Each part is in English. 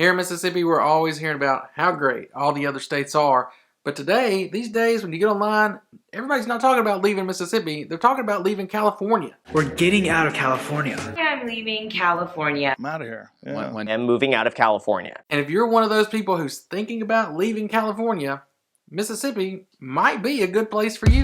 Here in Mississippi, we're always hearing about how great all the other states are. But today, these days, when you get online, everybody's not talking about leaving Mississippi. They're talking about leaving California. We're getting out of California. I'm leaving California. I'm out of here. Yeah. I'm moving out of California. And if you're one of those people who's thinking about leaving California, Mississippi might be a good place for you.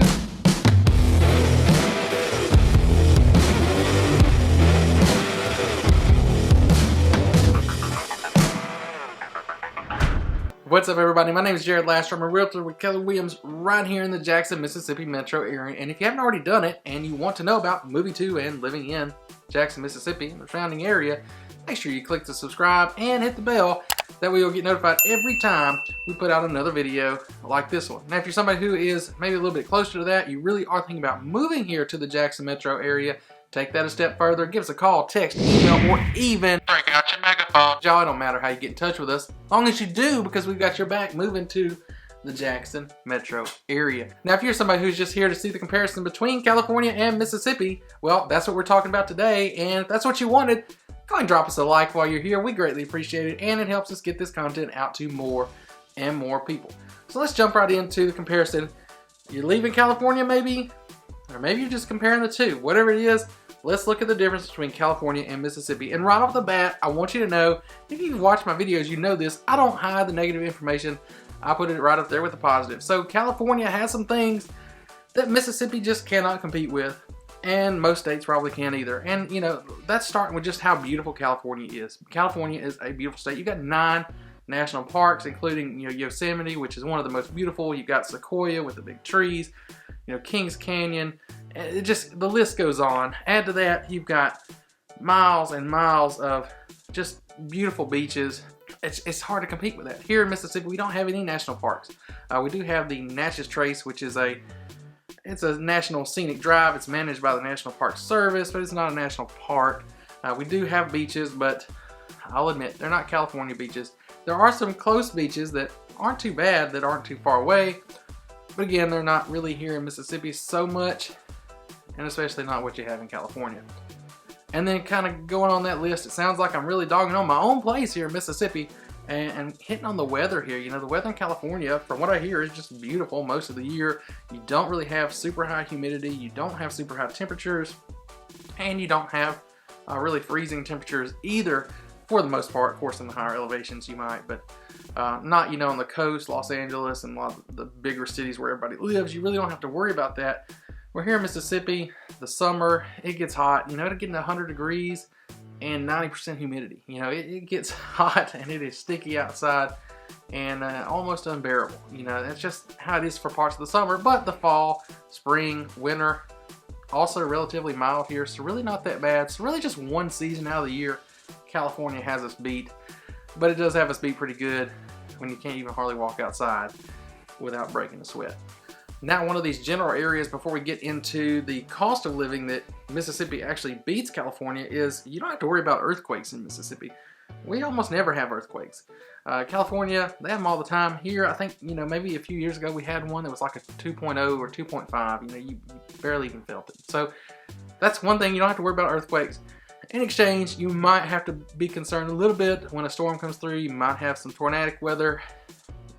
What's up, everybody? My name is Jared Lasher. I'm a realtor with Keller Williams right here in the Jackson, Mississippi metro area. And if you haven't already done it and you want to know about moving to and living in Jackson, Mississippi and the surrounding area, make sure you click the subscribe and hit the bell. That way you'll get notified every time we put out another video like this one. Now, if you're somebody who is maybe a little bit closer to that, you really are thinking about moving here to the Jackson metro area, take that a step further. Give us a call, text, email, or even break out your megaphone. Y'all, it don't matter how you get in touch with us, as long as you do, because we've got your back moving to the Jackson metro area. Now, if you're somebody who's just here to see the comparison between California and Mississippi, well, that's what we're talking about today. And if that's what you wanted, go ahead and drop us a like while you're here. We greatly appreciate it, and it helps us get this content out to more and more people. So let's jump right into the comparison. You're leaving California maybe, or maybe you're just comparing the two. Whatever it is, let's look at the difference between California and Mississippi. And right off the bat, I want you to know, if you've watched my videos, you know this, I don't hide the negative information. I put it right up there with the positive. So California has some things that Mississippi just cannot compete with, and most states probably can't either. And you know, that's starting with just how beautiful California is. California is a beautiful state. You've got 9 national parks, including, you know, Yosemite, which is one of the most beautiful. You've got Sequoia with the big trees, you know, Kings Canyon. It just, the list goes on. Add to that, you've got miles and miles of just beautiful beaches. It's hard to compete with that. Here in Mississippi, we don't have any national parks. We do have the Natchez Trace, which is it's a national scenic drive. It's managed by the National Park Service, but it's not a national park. We do have beaches, but I'll admit, they're not California beaches. There are some close beaches that aren't too bad, that aren't too far away. But again, they're not really here in Mississippi so much, and especially not what you have in California. And then kind of going on that list, it sounds like I'm really dogging on my own place here in Mississippi and hitting on the weather here. You know, the weather in California, from what I hear, is just beautiful most of the year. You don't really have super high humidity, you don't have super high temperatures, and you don't have really freezing temperatures either, for the most part. Of course, in the higher elevations you might, but not, you know, on the coast, Los Angeles, and a lot of the bigger cities where everybody lives. You really don't have to worry about that. We're here in Mississippi, the summer, it gets hot. You know, it'll get into 100 degrees and 90% humidity. You know, it gets hot and it is sticky outside and almost unbearable. You know, that's just how it is for parts of the summer. But the fall, spring, winter, also relatively mild here, so really not that bad. So really just one season out of the year California has us beat, but it does have us beat pretty good when you can't even hardly walk outside without breaking a sweat. Now, one of these general areas before we get into the cost of living that Mississippi actually beats California is you don't have to worry about earthquakes in Mississippi. We almost never have earthquakes. California, they have them all the time. Here, I think, you know, maybe a few years ago we had one that was like a 2.0 or 2.5. You know, you barely even felt it. So that's one thing, you don't have to worry about earthquakes. In exchange, you might have to be concerned a little bit when a storm comes through. You might have some tornadic weather.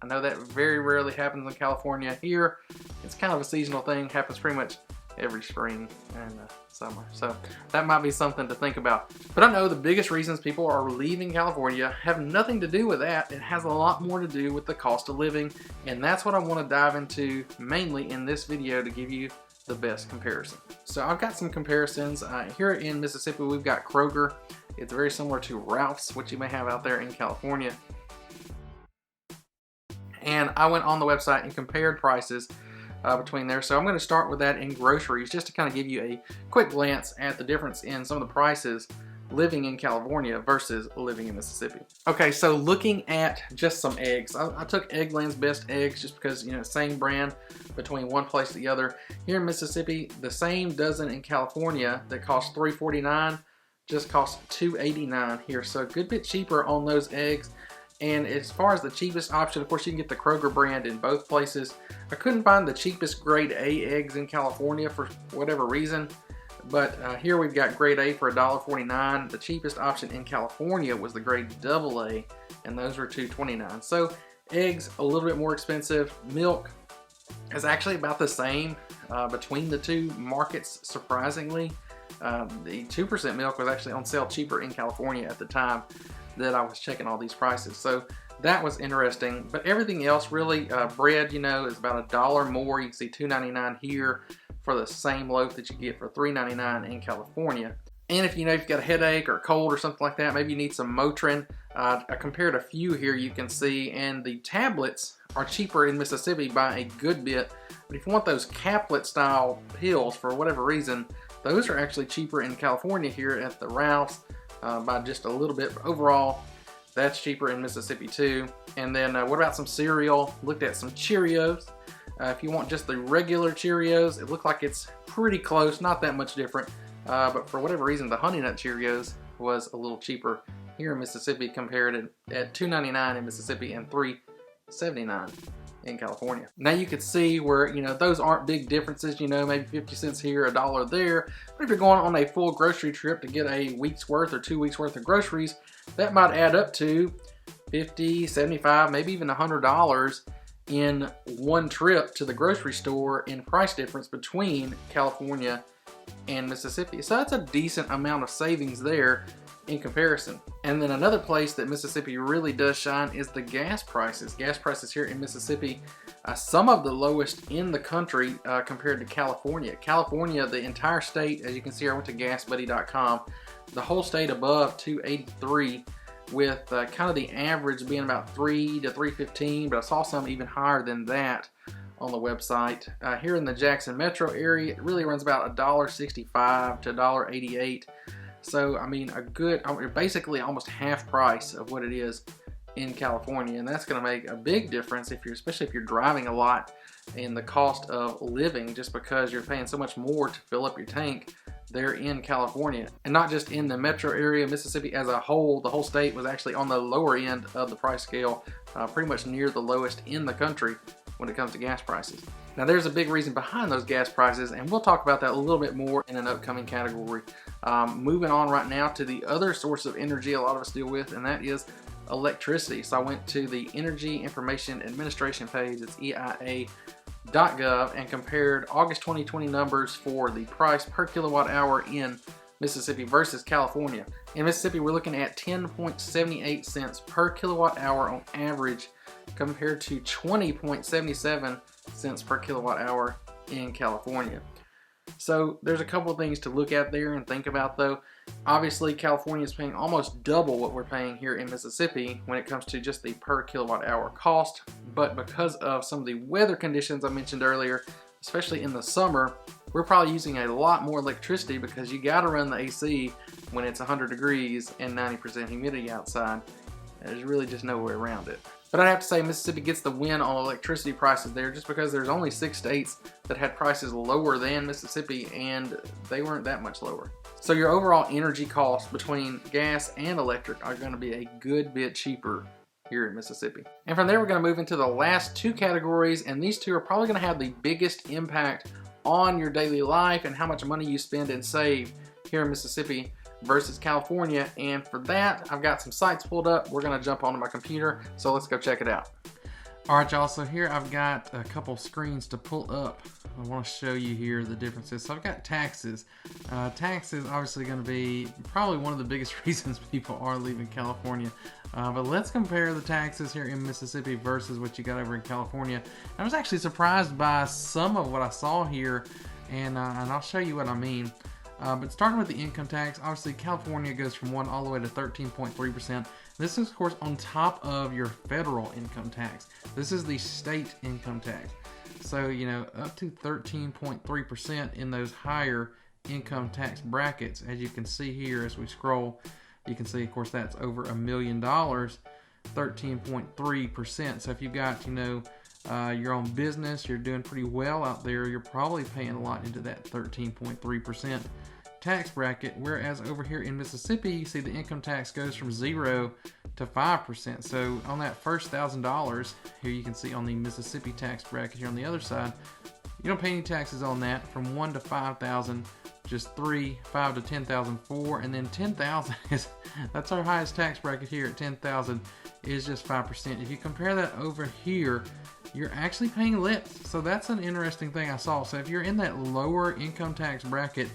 I know that very rarely happens in California. Here, it's kind of a seasonal thing. Happens pretty much every spring and summer. So that might be something to think about. But I know the biggest reasons people are leaving California have nothing to do with that. It has a lot more to do with the cost of living. And that's what I want to dive into mainly in this video to give you the best comparison. So I've got some comparisons. Here in Mississippi, we've got Kroger. It's very similar to Ralph's, which you may have out there in California. And I went on the website and compared prices between there. So I'm going to start with that in Groceries, just to kind of give you a quick glance at the difference in some of the prices living in California versus living in Mississippi. Okay, so looking at just some eggs, I took Eggland's Best Eggs just because, you know, same brand between one place to the other. Here in Mississippi, the same dozen in California that cost $3.49 just costs $2.89 here, so a good bit cheaper on those eggs. And as far as the cheapest option, of course, you can get the Kroger brand in both places. I couldn't find the cheapest grade A eggs in California for whatever reason. But here we've got grade A for $1.49. The cheapest option in California was the grade AA and those were $2.29. So eggs a little bit more expensive. Milk is actually about the same between the two markets, surprisingly. The 2% milk was actually on sale cheaper in California at the time that I was checking all these prices. So that was interesting. But everything else really, bread, you know, is about $1 more. You can see $2.99 here for the same loaf that you get for $3.99 in California. And if you know you've got a headache or a cold or something like that, maybe you need some Motrin. I compared a few here, you can see, and the tablets are cheaper in Mississippi by a good bit. But if you want those caplet style pills for whatever reason, those are actually cheaper in California here at the Ralph's by just a little bit. But overall, that's cheaper in Mississippi too. And then what about some cereal? Looked at some Cheerios. If you want just the regular Cheerios, it looked like it's pretty close, not that much different. But for whatever reason, the Honey Nut Cheerios was a little cheaper here in Mississippi, compared at $2.99 in Mississippi and $3.79 in California. Now you could see where, you know, those aren't big differences, you know, maybe 50 cents here, $1 there. But if you're going on a full grocery trip to get a week's worth or 2 weeks worth of groceries, that might add up to $50, $75, maybe even $100 in one trip to the grocery store in price difference between California and Mississippi. So that's a decent amount of savings there in comparison. And then another place that Mississippi really does shine is the gas prices. Gas prices here in Mississippi, some of the lowest in the country compared to California. California, the entire state, as you can see, I went to gasbuddy.com, the whole state above $2.83, with kind of the average being about $3 to $3.15, but I saw some even higher than that on the website. Here in the Jackson metro area, it really runs about $1.65 to $1.88. So, I mean, basically almost half price of what it is in California. And that's going to make a big difference especially if you're driving a lot, in the cost of living, just because you're paying so much more to fill up your tank there in California. And not just in the metro area, Mississippi as a whole, the whole state was actually on the lower end of the price scale, pretty much near the lowest in the country when it comes to gas prices. Now there's a big reason behind those gas prices, and we'll talk about that a little bit more in an upcoming category. Moving on right now to the other source of energy a lot of us deal with, and that is electricity. So I went to the Energy Information Administration page, it's EIA.gov, and compared August 2020 numbers for the price per kilowatt hour in Mississippi versus California. In Mississippi, we're looking at 10.78 cents per kilowatt hour on average, compared to 20.77 cents per kilowatt hour in California. So there's a couple of things to look at there and think about though. Obviously, California is paying almost double what we're paying here in Mississippi when it comes to just the per kilowatt hour cost. But because of some of the weather conditions I mentioned earlier, especially in the summer, we're probably using a lot more electricity because you got to run the AC when it's 100 degrees and 90% humidity outside. There's really just no way around it. But I have to say Mississippi gets the win on electricity prices there, just because there's only 6 states that had prices lower than Mississippi, and they weren't that much lower. So your overall energy costs between gas and electric are going to be a good bit cheaper here in Mississippi. And from there we're going to move into the last two categories, and these two are probably going to have the biggest impact on your daily life and how much money you spend and save here in Mississippi versus California. And for that, I've got some sites pulled up. We're gonna jump onto my computer, so let's go check it out. All right, y'all, so here I've got a couple screens to pull up. I want to show you here the differences. So I've got taxes. Taxes obviously going to be probably one of the biggest reasons people are leaving California. But let's compare the taxes here in Mississippi versus what you got over in California. I was actually surprised by some of what I saw here, and I'll show you what I mean. But starting with the income tax, obviously California goes from 1 all the way to 13.3%. This is, of course, on top of your federal income tax. This is the state income tax. So, you know, up to 13.3% in those higher income tax brackets. As you can see here, as we scroll, you can see, of course, that's over $1 million, 13.3%. So if you've got, you know, your own business, you're doing pretty well out there, you're probably paying a lot into that 13.3% tax bracket, whereas over here in Mississippi, you see the income tax goes from 0 to 5%. So on that first $1,000, here you can see on the Mississippi tax bracket here on the other side, you don't pay any taxes on that. From 1 to 5,000, just 3, 5 to 10,000, 4, and then 10,000 is, that's our highest tax bracket here at 10,000. is just 5%. If you compare that over here, you're actually paying less. So that's an interesting thing I saw. So if you're in that lower income tax bracket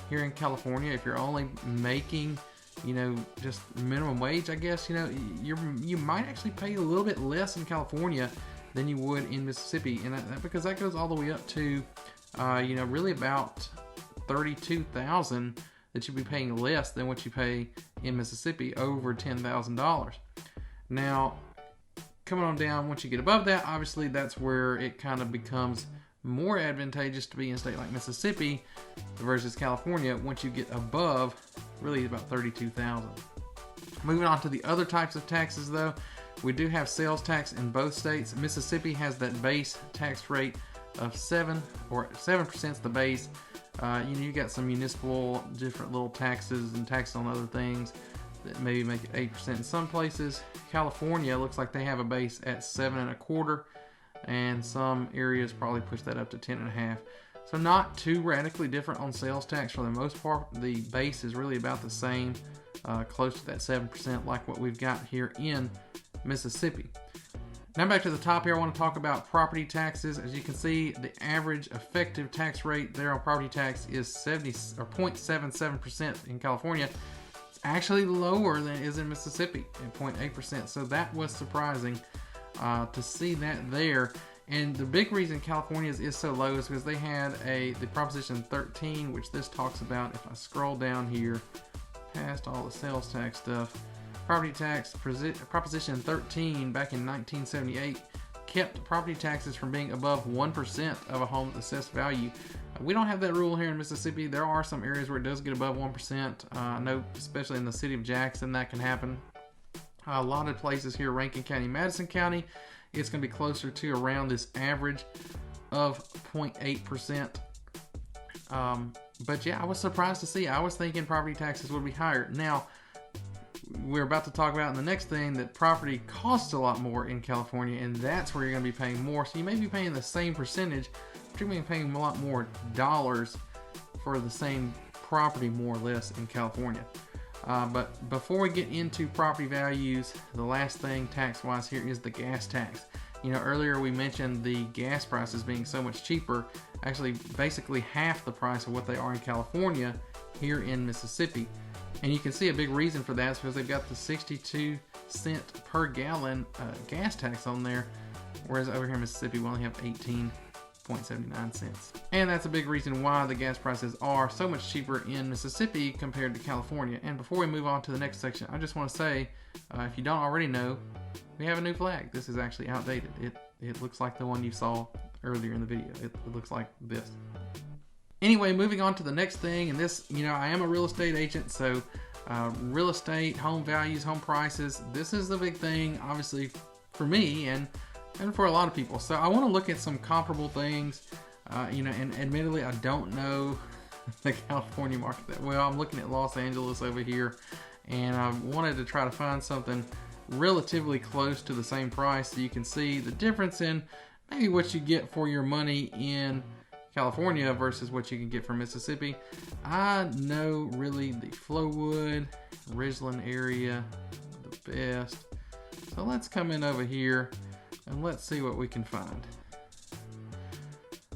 here in California, if you're only making, you know, just minimum wage, I guess, you know, you might actually pay a little bit less in California than you would in Mississippi, and because that goes all the way up to, you know, really about $32,000 that you'd be paying less than what you pay in Mississippi, over $10,000. Now, coming on down, once you get above that, obviously that's where it kind of becomes more advantageous to be in a state like Mississippi versus California once you get above really about $32,000. Moving on to the other types of taxes though, we do have sales tax in both states. Mississippi has that base tax rate of 7% is the base. You know, you got some municipal different little taxes and taxes on other things that maybe make it 8% in some places. California looks like they have a base at 7.25%, and some areas probably push that up to 10.5%. So not too radically different on sales tax for the most part. The base is really about the same, close to that 7% like what we've got here in Mississippi. Now back to the top here, I want to talk about property taxes. As you can see, the average effective tax rate there on property tax is 0.77% in California. It's actually lower than it is in Mississippi at 0.8%. So that was surprising to see that there. And the big reason California is so low is because they had the Proposition 13, which this talks about. If I scroll down here past all the sales tax stuff, property tax Proposition 13 back in 1978 kept property taxes from being above 1% of a home's assessed value. We don't have that rule here in Mississippi. There are some areas where it does get above 1%. I know especially in the city of Jackson that can happen. A lot of places here, Rankin County, Madison County, it's going to be closer to around this average of 0.8%. But yeah, I was surprised to see. I was thinking property taxes would be higher. Now, we're about to talk about in the next thing that property costs a lot more in California, and that's where you're going to be paying more. So you may be paying the same percentage, but you're going to be paying a lot more dollars for the same property, more or less, in California. But before we get into property values, the last thing tax-wise here is the gas tax. You know, earlier we mentioned the gas prices being so much cheaper, actually basically half the price of what they are in California here in Mississippi. And you can see a big reason for that is because they've got the 62-cent per gallon gas tax on there, whereas over here in Mississippi we only have 18.79 cents. And that's a big reason why the gas prices are so much cheaper in Mississippi compared to California. And before we move on to the next section, I just want to say, if you don't already know, we have a new flag. This is actually outdated. It looks like the one you saw earlier in the video. It looks like this. Anyway, moving on to the next thing, and this, you know, I am a real estate agent, so real estate, home values, home prices, this is the big thing, obviously, for me and for a lot of people. So I want to look at some comparable things, you know, and admittedly, I don't know the California market that well. I'm looking at Los Angeles over here, and I wanted to try to find something relatively close to the same price so you can see the difference in maybe what you get for your money in California versus what you can get from Mississippi. I know really the Flowood, Ridgeland area the best. So let's come in over here and let's see what we can find.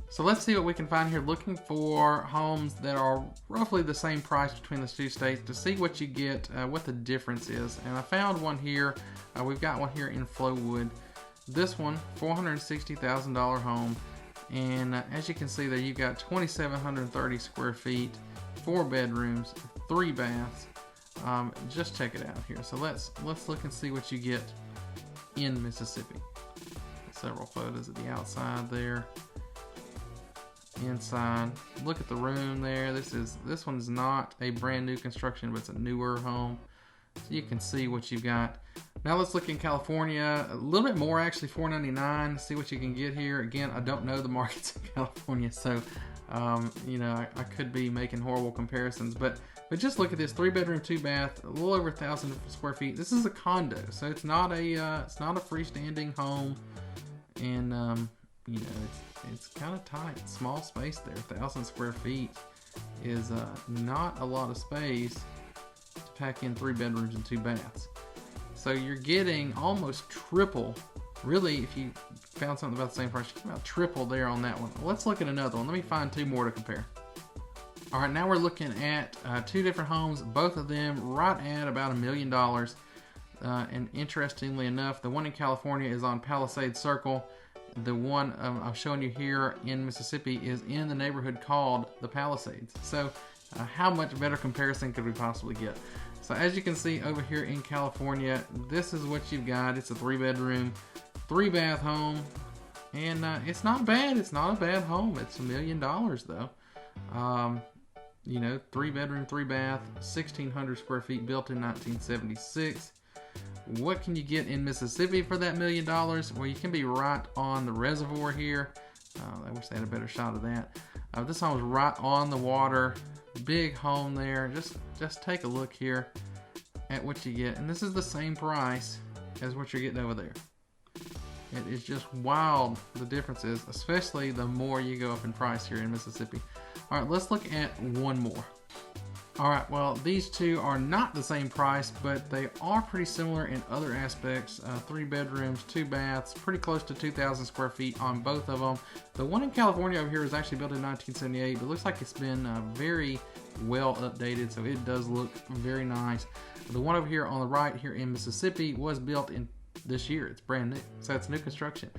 So let's see what we can find here, looking for homes that are roughly the same price between the two states to see what you get, what the difference is. And I found one here. We've got one here in Flowood. This one, $460,000 home. And as you can see there, you've got 2,730 square feet, 4 bedrooms, 3 baths. Just check it out here. So let's look and see what you get in Mississippi. Several photos of the outside there. Inside, look at the room there. This one's not a brand new construction, but it's a newer home. So you can see what you've got. Now let's look in California, a little bit more actually, $499. See what you can get here. Again, I don't know the markets in California, so you know, I could be making horrible comparisons, but just look at this: 3 bedroom, 2 bath, a little over 1,000 square feet. This is a condo, so it's not a freestanding home, and you know, it's kind of tight, small space there. 1,000 square feet is not a lot of space to pack in 3 bedrooms and 2 baths. So you're getting almost triple. Really, if you found something about the same price, you get about triple there on that one. Let's look at another one. Let me find 2 more to compare. All right, now we're looking at 2 different homes, both of them right at about $1 million. And interestingly enough, the one in California is on Palisades Circle. The one I'm showing you here in Mississippi is in the neighborhood called the Palisades. So how much better comparison could we possibly get? So as you can see over here in California, this is what you've got. It's a 3-bedroom, 3-bath home. And it's not bad. It's not a bad home. It's $1 million though. You know, 3-bedroom, 3-bath, 1,600 square feet, built in 1976. What can you get in Mississippi for that $1 million? Well, you can be right on the reservoir here. I wish they had a better shot of that. This home is right on the water. Big home there. Just take a look here at what you get. And this is the same price as what you're getting over there. It is just wild, the differences, especially the more you go up in price here in Mississippi. All right, let's look at one more. All right, well, these 2 are not the same price, but they are pretty similar in other aspects. 3 bedrooms, 2 baths, pretty close to 2,000 square feet on both of them. The one in California over here was actually built in 1978, but it looks like it's been very well updated, so it does look very nice. The one over here on the right here in Mississippi was built in this year. It's brand new, so it's new construction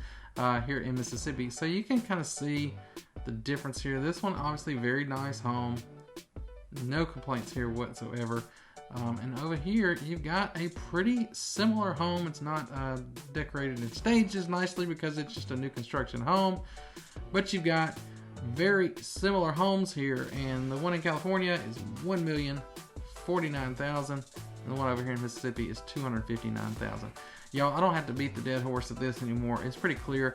here in Mississippi. So you can kind of see the difference here. This one, obviously, very nice home. No complaints here whatsoever. And over here, you've got a pretty similar home. It's not decorated in stages nicely because it's just a new construction home. But you've got very similar homes here. And the one in California is $1,049,000. And the one over here in Mississippi is $259,000. Y'all, I don't have to beat the dead horse of this anymore. It's pretty clear.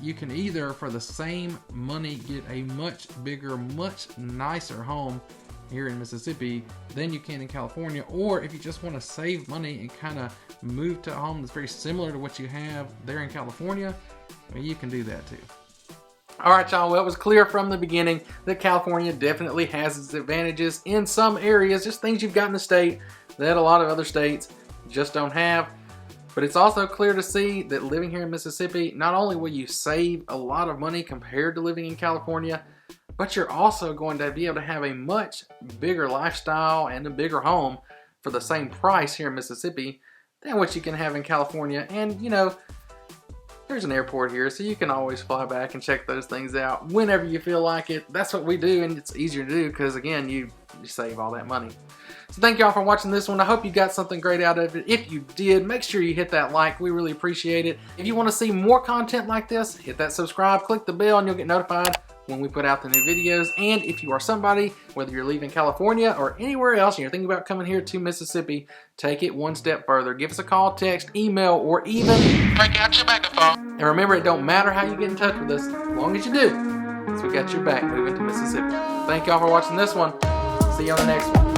You can either, for the same money, get a much bigger, much nicer home here in Mississippi than you can in California, or if you just want to save money and kind of move to a home that's very similar to what you have there in California, well, you can do that too. All right, y'all, well, it was clear from the beginning that California definitely has its advantages in some areas, just things you've got in the state that a lot of other states just don't have. But it's also clear to see that living here in Mississippi, not only will you save a lot of money compared to living in California, but you're also going to be able to have a much bigger lifestyle and a bigger home for the same price here in Mississippi than what you can have in California. And, you know, there's an airport here, so you can always fly back and check those things out whenever you feel like it. That's what we do, and it's easier to do because, again, you save all that money. So thank y'all for watching this one. I hope you got something great out of it. If you did, make sure you hit that like. We really appreciate it. If you want to see more content like this, hit that subscribe, click the bell, and you'll get notified when we put out the new videos. And if you are somebody, whether you're leaving California or anywhere else and you're thinking about coming here to Mississippi, take it one step further. Give us a call, text, email, or even break out your megaphone. And remember, it don't matter how you get in touch with us, as long as you do, because we got your back moving to Mississippi. Thank y'all for watching this one. See you on the next one.